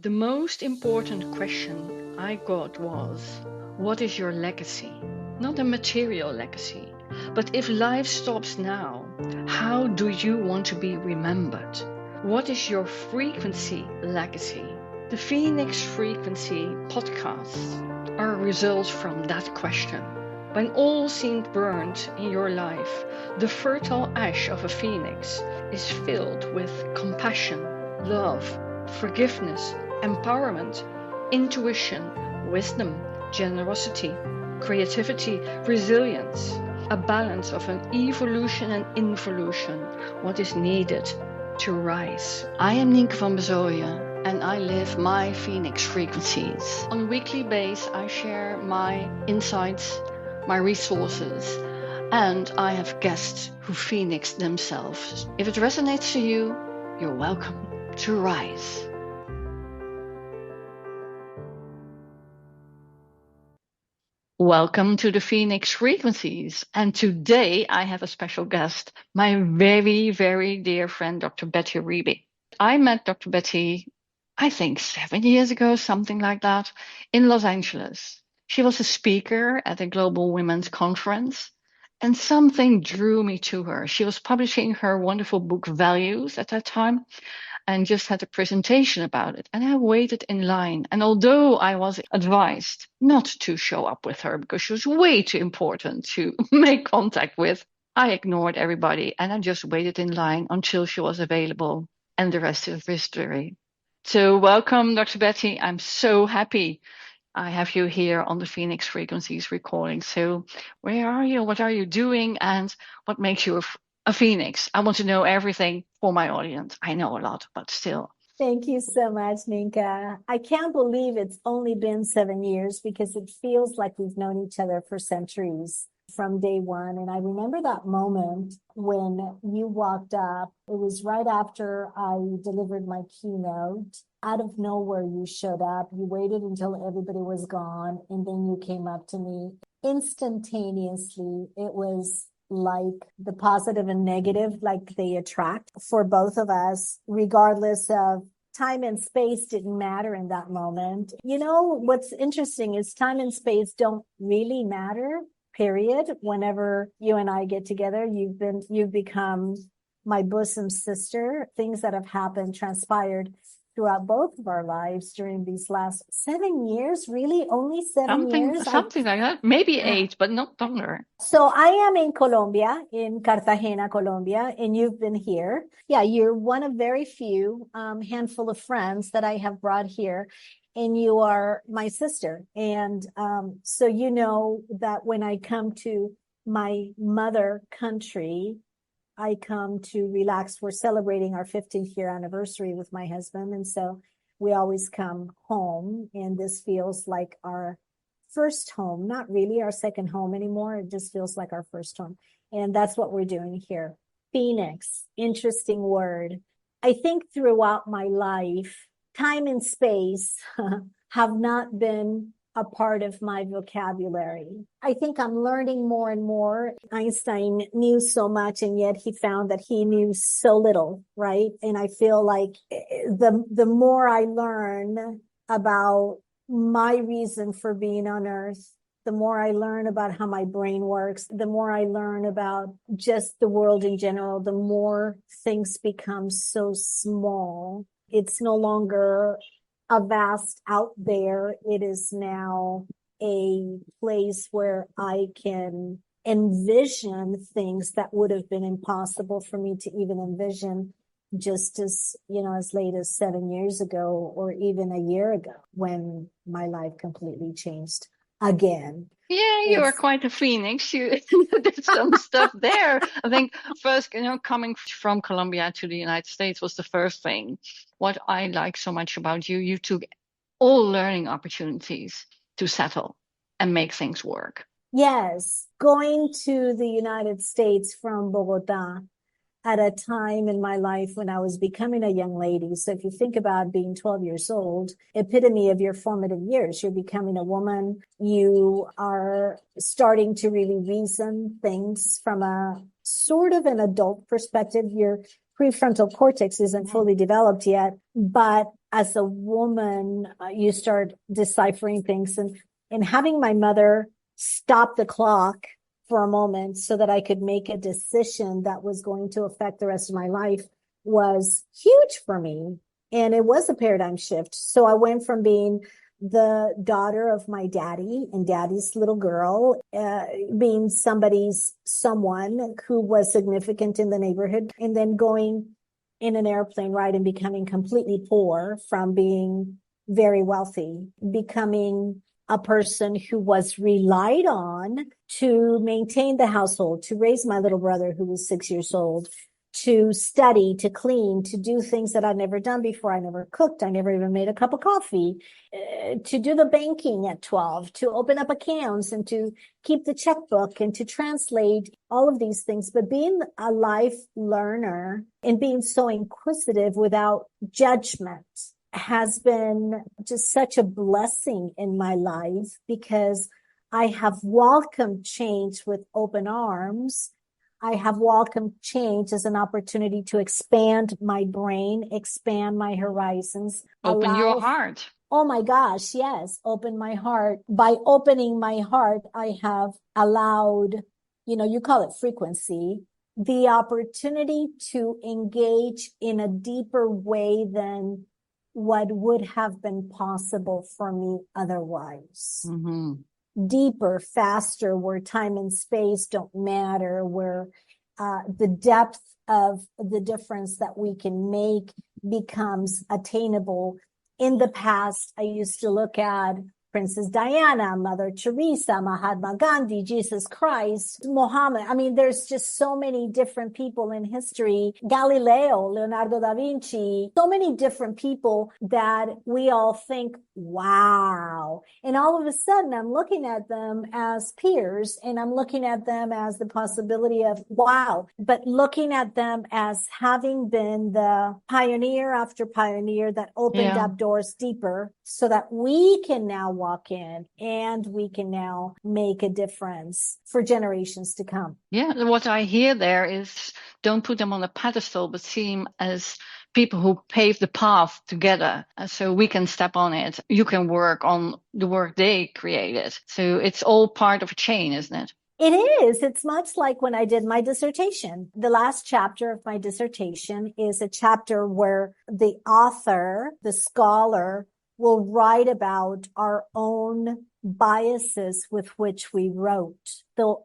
The most important question I got was, what is your legacy? Not a material legacy, but if life stops now, how do you want to be remembered? What is your frequency legacy? The Phoenix Frequency podcasts are results from that question. When all seemed burnt in your life, the fertile ash of a phoenix is filled with compassion, love, forgiveness, empowerment, intuition, wisdom, generosity, creativity, resilience, a balance of an evolution and involution, what is needed to rise. I am Nienke van Bezooijen and I live my Phoenix frequencies. On a weekly basis, I share my insights, my resources, and I have guests who phoenix themselves. If it resonates to you, you're welcome to rise. Welcome to the Phoenix Frequencies. And today I have a special guest, my very, very dear friend, Dr. Betty Uribe. I met Dr. Betty, I think 7 years ago, something like that, in Los Angeles. She was a speaker at a global women's conference, and something drew me to her. She was publishing her wonderful book, Values, at that time, and just had a presentation about it. And I waited in line. And although I was advised not to show up with her because she was way too important to make contact with, I ignored everybody and I just waited in line until she was available. And the rest is history. So welcome, Dr. Betty. I'm so happy I have you here on the Phoenix Frequencies recording. So where are you? What are you doing? And what makes you a phoenix? I want to know everything for my audience. I know a lot, but still. Thank you so much, Nienke. I can't believe it's only been 7 years because it feels like we've known each other for centuries from day one. And I remember that moment when you walked up. It was right after I delivered my keynote. Out of nowhere, you showed up. You waited until everybody was gone, and then you came up to me. Instantaneously, it was like the positive and negative, like they attract for both of us, regardless of time and space didn't matter in that moment. You know, what's interesting is time and space don't really matter, period. Whenever you and I get together, you've become my bosom sister. Things that have happened, transpired throughout both of our lives during these last 7 years. Really, only 7 years? Something like that. Maybe 8, but not longer. So I am in Colombia, in Cartagena, Colombia, and you've been here. Yeah, you're one of very few handful of friends that I have brought here, and you are my sister. And so you know that when I come to my mother country, I come to relax. We're celebrating our 15th year anniversary with my husband. And so we always come home, and this feels like our first home, not really our second home anymore. It just feels like our first home. And that's what we're doing here. Phoenix, interesting word. I think throughout my life, time and space have not been a part of my vocabulary. I think I'm learning more and more. Einstein knew so much, and yet he found that he knew so little, right? And I feel like the more I learn about my reason for being on earth, the more I learn about how my brain works, the more I learn about just the world in general, the more things become so small. It's no longer a vast out there. It is now a place where I can envision things that would have been impossible for me to even envision just as, as late as 7 years ago, or even a year ago, when my life completely changed again. Yeah, you are quite a phoenix. You did some stuff there. I think first, coming from Colombia to the United States was the first thing. What I like so much about you, you took all learning opportunities to settle and make things work. Yes, going to the United States from Bogota at a time in my life when I was becoming a young lady. So if you think about being 12 years old, epitome of your formative years, you're becoming a woman. You are starting to really reason things from a sort of an adult perspective. You're prefrontal cortex isn't fully developed yet, but as a woman, you start deciphering things, and having my mother stop the clock for a moment so that I could make a decision that was going to affect the rest of my life was huge for me. And it was a paradigm shift. So I went from being the daughter of my daddy and daddy's little girl, being someone who was significant in the neighborhood, and then going in an airplane ride and becoming completely poor from being very wealthy, becoming a person who was relied on to maintain the household, to raise my little brother who was 6 years old, to study, to clean, to do things that I'd never done before. I never cooked. I never even made a cup of coffee, to do the banking at 12, to open up accounts and to keep the checkbook and to translate all of these things. But being a life learner and being so inquisitive without judgment has been just such a blessing in my life, because I have welcomed change with open arms. I have welcomed change as an opportunity to expand my brain, expand my horizons. Open your heart. Oh my gosh, yes. Open my heart. By opening my heart, I have allowed, you call it frequency, the opportunity to engage in a deeper way than what would have been possible for me otherwise. Mm-hmm. Deeper, faster, where time and space don't matter, where the depth of the difference that we can make becomes attainable. In the past, I used to look at Princess Diana, Mother Teresa, Mahatma Gandhi, Jesus Christ, Muhammad. I mean, there's just so many different people in history. Galileo, Leonardo da Vinci, so many different people that we all think, wow. And all of a sudden, I'm looking at them as peers, and I'm looking at them as the possibility of wow, but looking at them as having been the pioneer after pioneer that opened up doors deeper so that we can now walk in and we can now make a difference for generations to come. Yeah, what I hear there is don't put them on a pedestal, but see them as people who pave the path together so we can step on it. You can work on the work they created. So it's all part of a chain, isn't it? It is. It's much like when I did my dissertation. The last chapter of my dissertation is a chapter where the author, the scholar, will write about our own biases with which we wrote,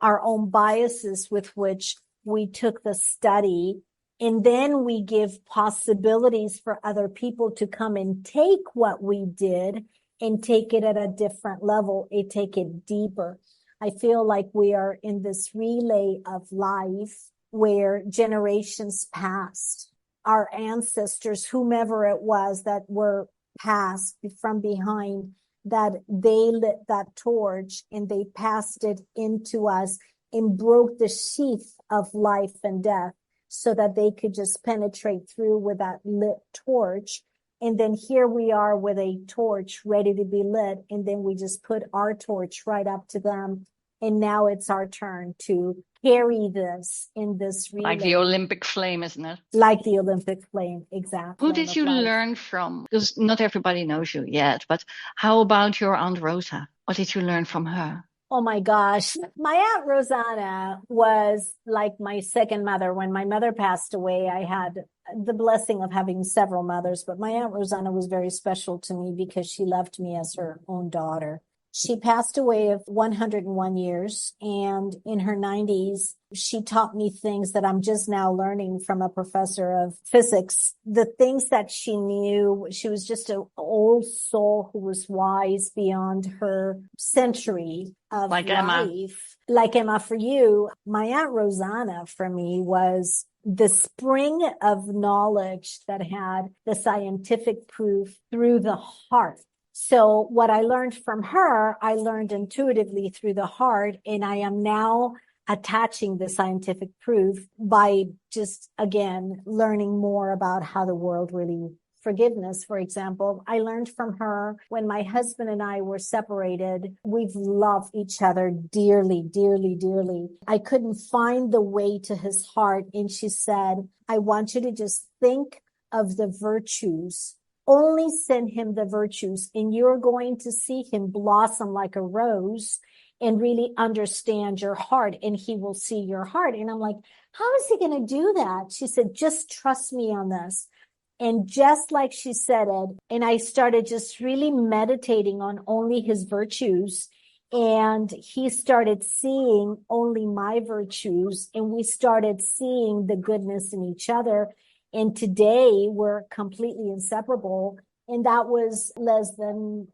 our own biases with which we took the study. And then we give possibilities for other people to come and take what we did and take it at a different level and take it deeper. I feel like we are in this relay of life where generations past, our ancestors, whomever it was that were passed from behind, that they lit that torch and they passed it into us and broke the sheath of life and death so that they could just penetrate through with that lit torch. And then here we are with a torch ready to be lit. And then we just put our torch right up to them. And now it's our turn to carry this in this relay. Like the Olympic flame, isn't it? Like the Olympic flame, exactly. Who did you learn from? Because not everybody knows you yet, but how about your Aunt Rosa? What did you learn from her? Oh my gosh. My Aunt Rosanna was like my second mother. When my mother passed away, I had the blessing of having several mothers, but my Aunt Rosanna was very special to me because she loved me as her own daughter. She passed away of 101 years, and in her 90s, she taught me things that I'm just now learning from a professor of physics. The things that she knew, she was just an old soul who was wise beyond her century of life. Emma. Like Emma for you. My Aunt Rosanna for me was the spring of knowledge that had the scientific proof through the heart. So what I learned from her, I learned intuitively through the heart, and I am now attaching the scientific proof by just, again, learning more about how the world really forgiveness, for example. I learned from her when my husband and I were separated. We've loved each other dearly, dearly, dearly. I couldn't find the way to his heart. And she said, I want you to just think of the virtues. Only send him the virtues, and you're going to see him blossom like a rose and really understand your heart, and he will see your heart. And I'm like, how is he going to do that? She said, just trust me on this. And just like she said it, and I started just really meditating on only his virtues. And he started seeing only my virtues, and we started seeing the goodness in each other. And today we're completely inseparable. And that was less than,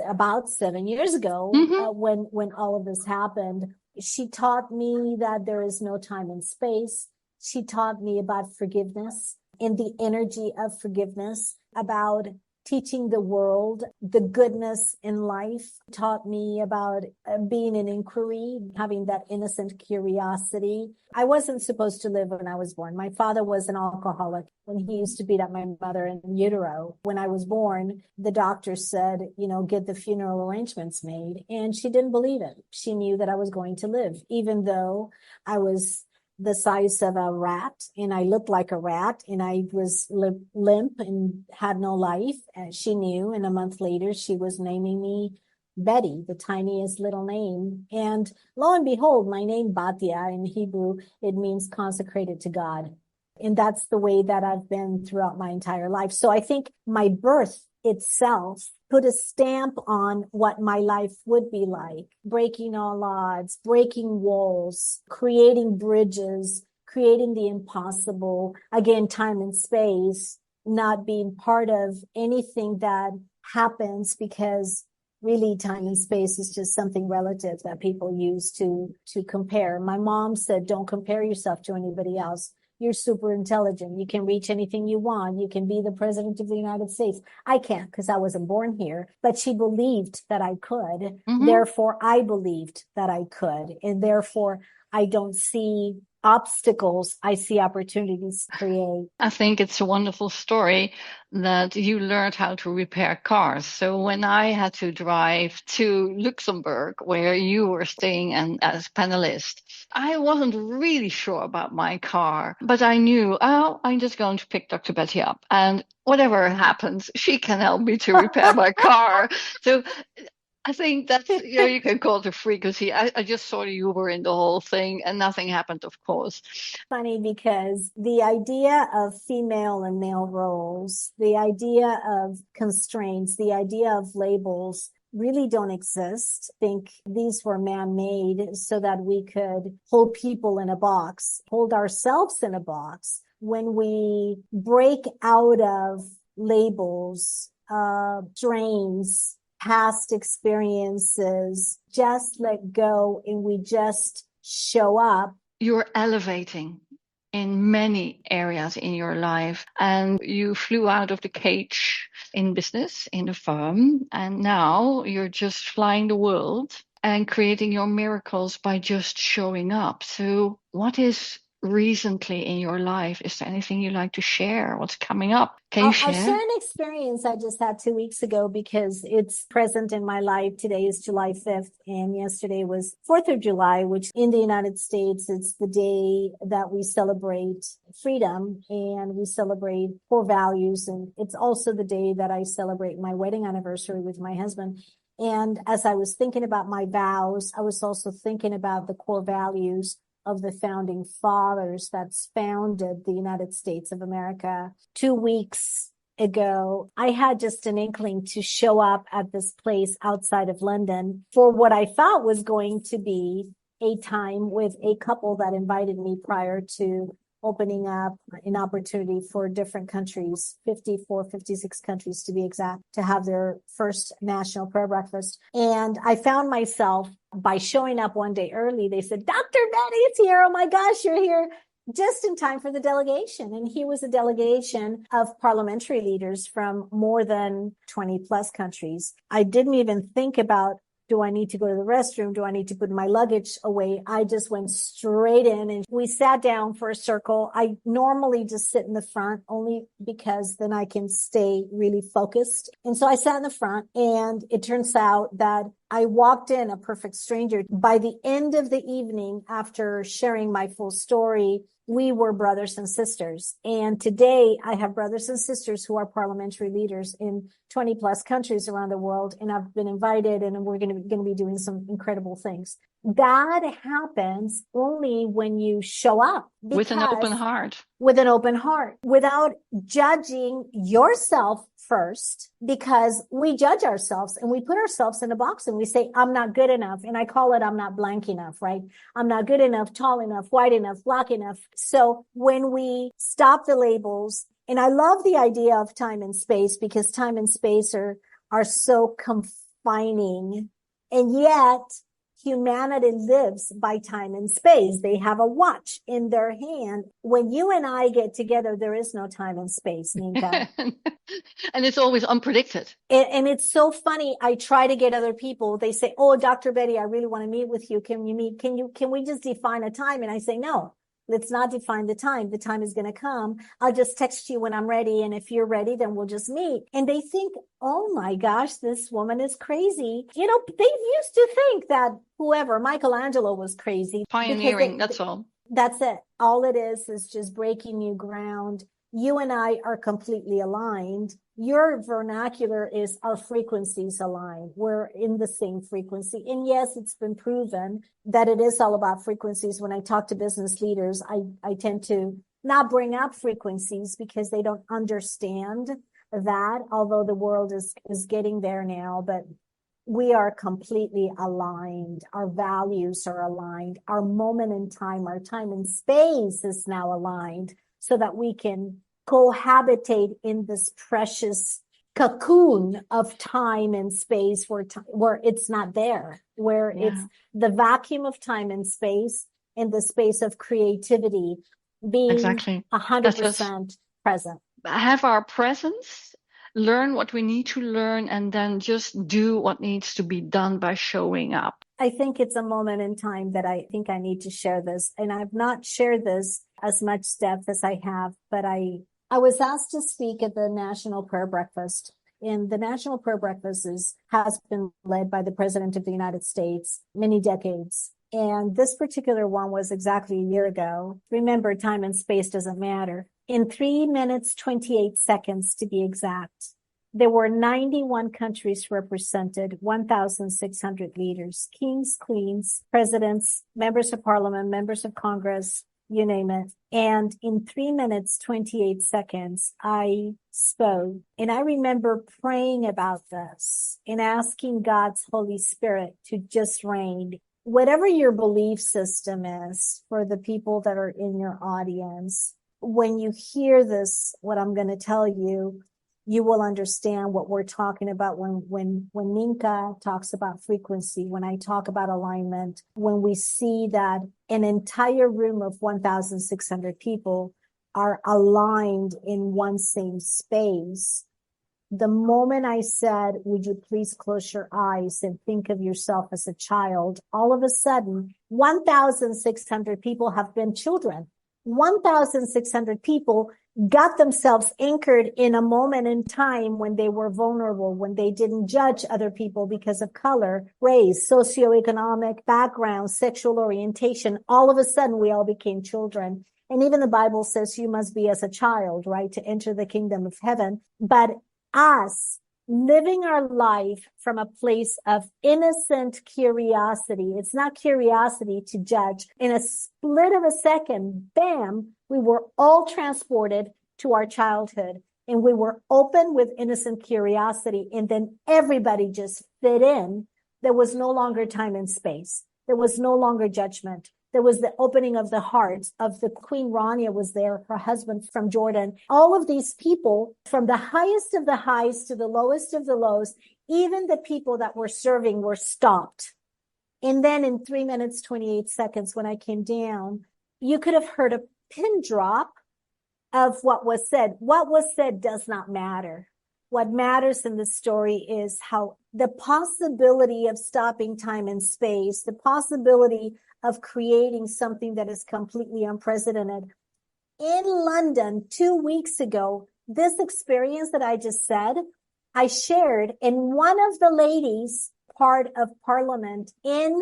about 7 years ago, when all of this happened. She taught me that there is no time and space. She taught me about forgiveness and the energy of forgiveness, about teaching the world the goodness in life, taught me about being an inquiry, having that innocent curiosity. I wasn't supposed to live when I was born. My father was an alcoholic when he used to beat up my mother in utero. When I was born, the doctor said, get the funeral arrangements made. And she didn't believe it. She knew that I was going to live, even though I was the size of a rat, and I looked like a rat, and I was limp and had no life. And she knew, and a month later, she was naming me Betty, the tiniest little name. And lo and behold, my name Batia in Hebrew, it means consecrated to God. And that's the way that I've been throughout my entire life. So I think my birth itself put a stamp on what my life would be like, breaking all odds, breaking walls, creating bridges, creating the impossible, again, time and space, not being part of anything that happens, because really time and space is just something relative that people use to compare. My mom said, don't compare yourself to anybody else. You're super intelligent. You can reach anything you want. You can be the president of the United States. I can't, because I wasn't born here, but she believed that I could. Therefore, I believed that I could. And therefore, I don't see obstacles. I see opportunities to create. I think it's a wonderful story that you learned how to repair cars. So when I had to drive to Luxembourg, where you were staying and as panelist, I wasn't really sure about my car, but I knew, I'm just going to pick Dr. Betty up, and whatever happens, she can help me to repair my car. So I think that's, you can call it a frequency. I just saw you were in the whole thing and nothing happened, of course. Funny, because the idea of female and male roles, the idea of constraints, the idea of labels really don't exist. I think these were man-made so that we could hold people in a box, hold ourselves in a box. When we break out of labels, strains, past experiences, just let go, and we just show up. You're elevating in many areas in your life, and you flew out of the cage in business, in the firm, and now you're just flying the world and creating your miracles by just showing up. So what is recently in your life? Is there anything you like to share? What's coming up? Can you share? I'll share an experience I just had 2 weeks ago, because it's present in my life. Today is July 5th, and yesterday was 4th of July, which in the United States, it's the day that we celebrate freedom and we celebrate core values. And it's also the day that I celebrate my wedding anniversary with my husband. And as I was thinking about my vows, I was also thinking about the core values of the founding fathers that's founded the United States of America. 2 weeks ago, I had just an inkling to show up at this place outside of London for what I thought was going to be a time with a couple that invited me prior to opening up an opportunity for different countries, 54, 56 countries to be exact, to have their first national prayer breakfast. And I found myself, by showing up one day early, they said, Dr. Betty's here. Oh my gosh, you're here just in time for the delegation. And he was a delegation of parliamentary leaders from more than 20 plus countries. I didn't even think about Do I need to go to the restroom? Do I need to put my luggage away? I just went straight in and we sat down for a circle. I normally just sit in the front only because then I can stay really focused. And so I sat in the front, and it turns out that I walked in a perfect stranger. By the end of the evening, after sharing my full story, we were brothers and sisters. And today I have brothers and sisters who are parliamentary leaders in 20 plus countries around the world. And I've been invited, and we're going to be doing some incredible things. That happens only when you show up. With an open heart. With an open heart, without judging yourself first, because we judge ourselves and we put ourselves in a box and we say, I'm not good enough. And I call it, I'm not blank enough, right? I'm not good enough, tall enough, white enough, black enough. So when we stop the labels, and I love the idea of time and space, because time and space are so confining, and yet humanity lives by time and space. They have a watch in their hand. When you and I get together, there is no time and space, Nienke. And it's always unpredicted. And it's so funny. I try to get other people. They say, oh, Dr. Betty, I really want to meet with you. Can we just define a time? And I say, no, let's not define the time. The time is going to come. I'll just text you when I'm ready. And if you're ready, then we'll just meet. And they think, oh my gosh, this woman is crazy. You know, they used to think that Michelangelo was crazy. Pioneering, that's all. That's it. All it is just breaking new ground. You and I are completely aligned. Your vernacular is our frequencies aligned. We're in the same frequency. And yes, it's been proven that it is all about frequencies. When I talk to business leaders, I tend to not bring up frequencies because they don't understand that, although the world is getting there now. But we are completely aligned. Our values are aligned. Our moment in time, our time and space is now aligned, so that we can cohabitate in this precious cocoon of time and space where it's not there, where it's the vacuum of time and space, in the space of creativity being 100% present. Have our presence, learn what we need to learn, and then just do what needs to be done by showing up. I think it's a moment in time that I think I need to share this. And I've not shared this as much depth as I have, but I was asked to speak at the National Prayer Breakfast. And the National Prayer Breakfast has been led by the President of the United States many decades. And this particular one was exactly a year ago. Remember, time and space doesn't matter. In 3 minutes, 28 seconds to be exact, there were 91 countries represented, 1,600 leaders, kings, queens, presidents, members of parliament, members of Congress, you name it. And in 3 minutes, 28 seconds, I spoke. And I remember praying about this and asking God's Holy Spirit to just reign. Whatever your belief system is, for the people that are in your audience, when you hear this, what I'm going to tell you, you will understand what we're talking about when Nienke talks about frequency, when I talk about alignment, when we see that an entire room of 1,600 people are aligned in one same space. The moment I said, would you please close your eyes and think of yourself as a child, all of a sudden, 1,600 people have been children. 1,600 people got themselves anchored in a moment in time when they were vulnerable, when they didn't judge other people because of color, race, socioeconomic background, sexual orientation. All of a sudden, we all became children. And even the Bible says you must be as a child, right, to enter the kingdom of heaven. But us living our life from a place of innocent curiosity. It's not curiosity to judge. In a split of a second, bam, we were all transported to our childhood, and we were open with innocent curiosity. And then everybody just fit in. There was no longer time and space. There was no longer judgment. There was the opening of the hearts of the Queen Rania was there, her husband from Jordan. All of these people, from the highest of the highs to the lowest of the lows, even the people that were serving were stopped. And then in 3 minutes, 28 seconds, when I came down, you could have heard a pin drop of what was said. What was said does not matter. What matters in the story is how the possibility of stopping time and space, the possibility of creating something that is completely unprecedented. In London 2 weeks ago, this experience that I just said, I shared, and one of the ladies, part of parliament in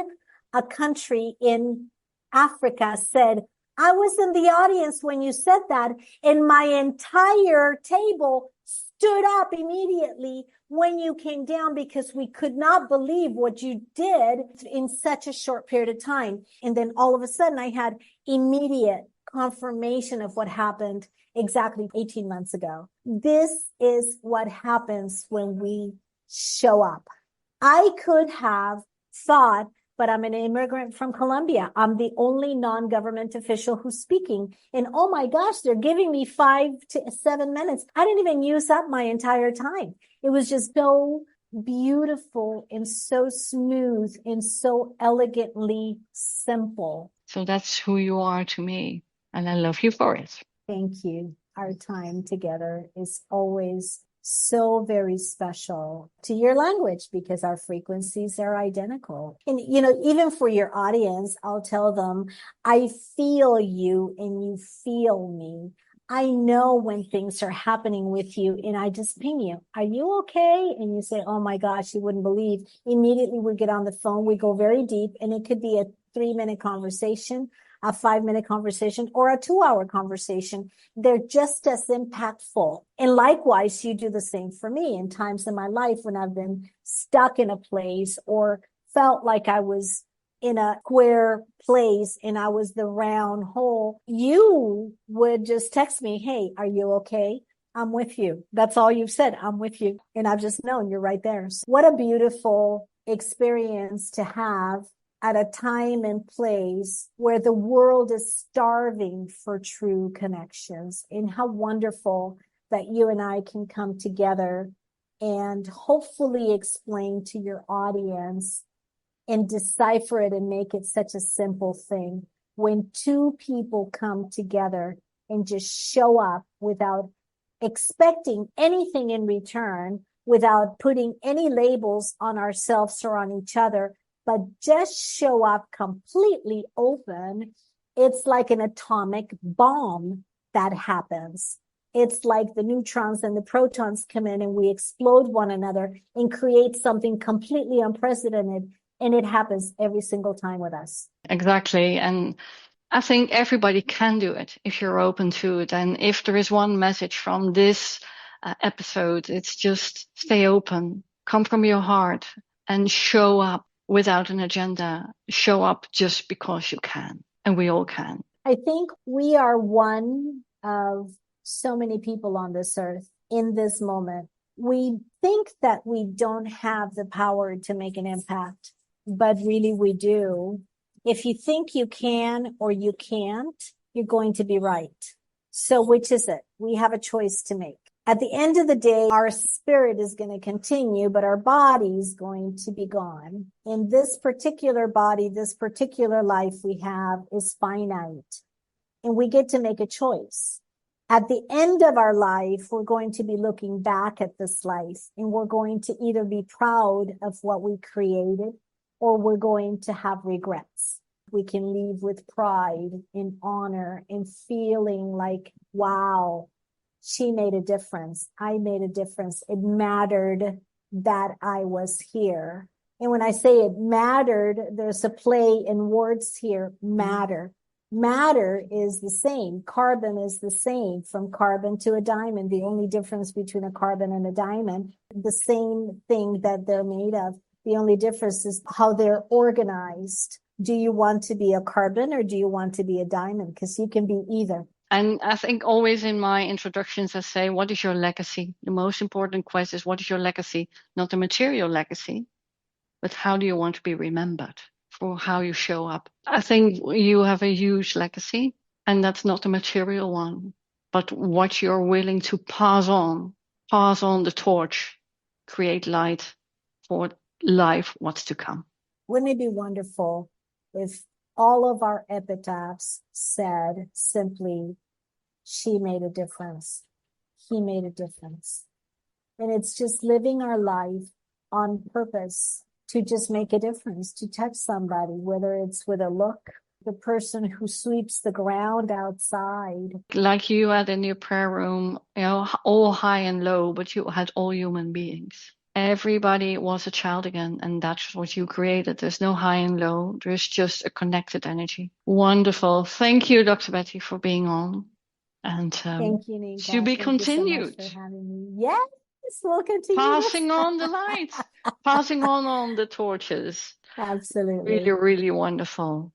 a country in Africa, said, I was in the audience when you said that, and my entire table stood up immediately when you came down because we could not believe what you did in such a short period of time. And then all of a sudden I had immediate confirmation of what happened exactly 18 months ago. This is what happens when we show up. I could have thought, but I'm an immigrant from Colombia. I'm the only non-government official who's speaking. And oh my gosh, they're giving me 5 to 7 minutes. I didn't even use up my entire time. It was just so beautiful and so smooth and so elegantly simple. So that's who you are to me. And I love you for it. Thank you. Our time together is always so very special to your language because our frequencies are identical. And, even for your audience, I'll tell them, I feel you and you feel me. I know when things are happening with you and I just ping you. Are you okay? And you say, oh my gosh, you wouldn't believe. Immediately we get on the phone, we go very deep, and it could be a 3-minute conversation, a 5-minute conversation, or a 2-hour conversation. They're just as impactful. And likewise, you do the same for me in times in my life when I've been stuck in a place or felt like I was in a square place and I was the round hole. You would just text me, hey, are you okay? I'm with you. That's all you've said. I'm with you. And I've just known you're right there. So what a beautiful experience to have at a time and place where the world is starving for true connections. And how wonderful that you and I can come together and hopefully explain to your audience and decipher it and make it such a simple thing. When two people come together and just show up without expecting anything in return, without putting any labels on ourselves or on each other, but just show up completely open, it's like an atomic bomb that happens. It's like the neutrons and the protons come in and we explode one another and create something completely unprecedented. And it happens every single time with us. Exactly. And I think everybody can do it if you're open to it. And if there is one message from this episode, it's just stay open, come from your heart, and show up without an agenda. Show up just because you can. And we all can. I think we are one of so many people on this earth in this moment. We think that we don't have the power to make an impact, but really we do. If you think you can or you can't, you're going to be right. So which is it? We have a choice to make. At the end of the day, our spirit is going to continue, but our body is going to be gone. And this particular body, this particular life we have is finite. And we get to make a choice. At the end of our life, we're going to be looking back at this life and we're going to either be proud of what we created or we're going to have regrets. We can leave with pride and honor and feeling like, wow, she made a difference. I made a difference. It mattered that I was here. And when I say it mattered, there's a play in words here, matter. Matter is the same. Carbon is the same from carbon to a diamond. The only difference between a carbon and a diamond, the same thing that they're made of. The only difference is how they're organized. Do you want to be a carbon or do you want to be a diamond? Because you can be either. And I think always in my introductions, I say, what is your legacy? The most important question is, what is your legacy? Not the material legacy, but how do you want to be remembered for how you show up? I think you have a huge legacy, and that's not the material one, but what you're willing to pass on the torch, create light for life, what's to come. Wouldn't it be wonderful if all of our epitaphs said simply, she made a difference. He made a difference. And it's just living our life on purpose to just make a difference, to touch somebody, whether it's with a look, the person who sweeps the ground outside. Like you had in your prayer room, all high and low, but you had all human beings. Everybody was a child again, and that's what you created. There's no high and low. There's just a connected energy. Wonderful. Thank you, Dr. Betty, for being on. And thank you, Nienke. to be Thank continued. you so much for having me. Yes, we'll continue Passing on the light, passing on the torches. Absolutely. Really, really wonderful.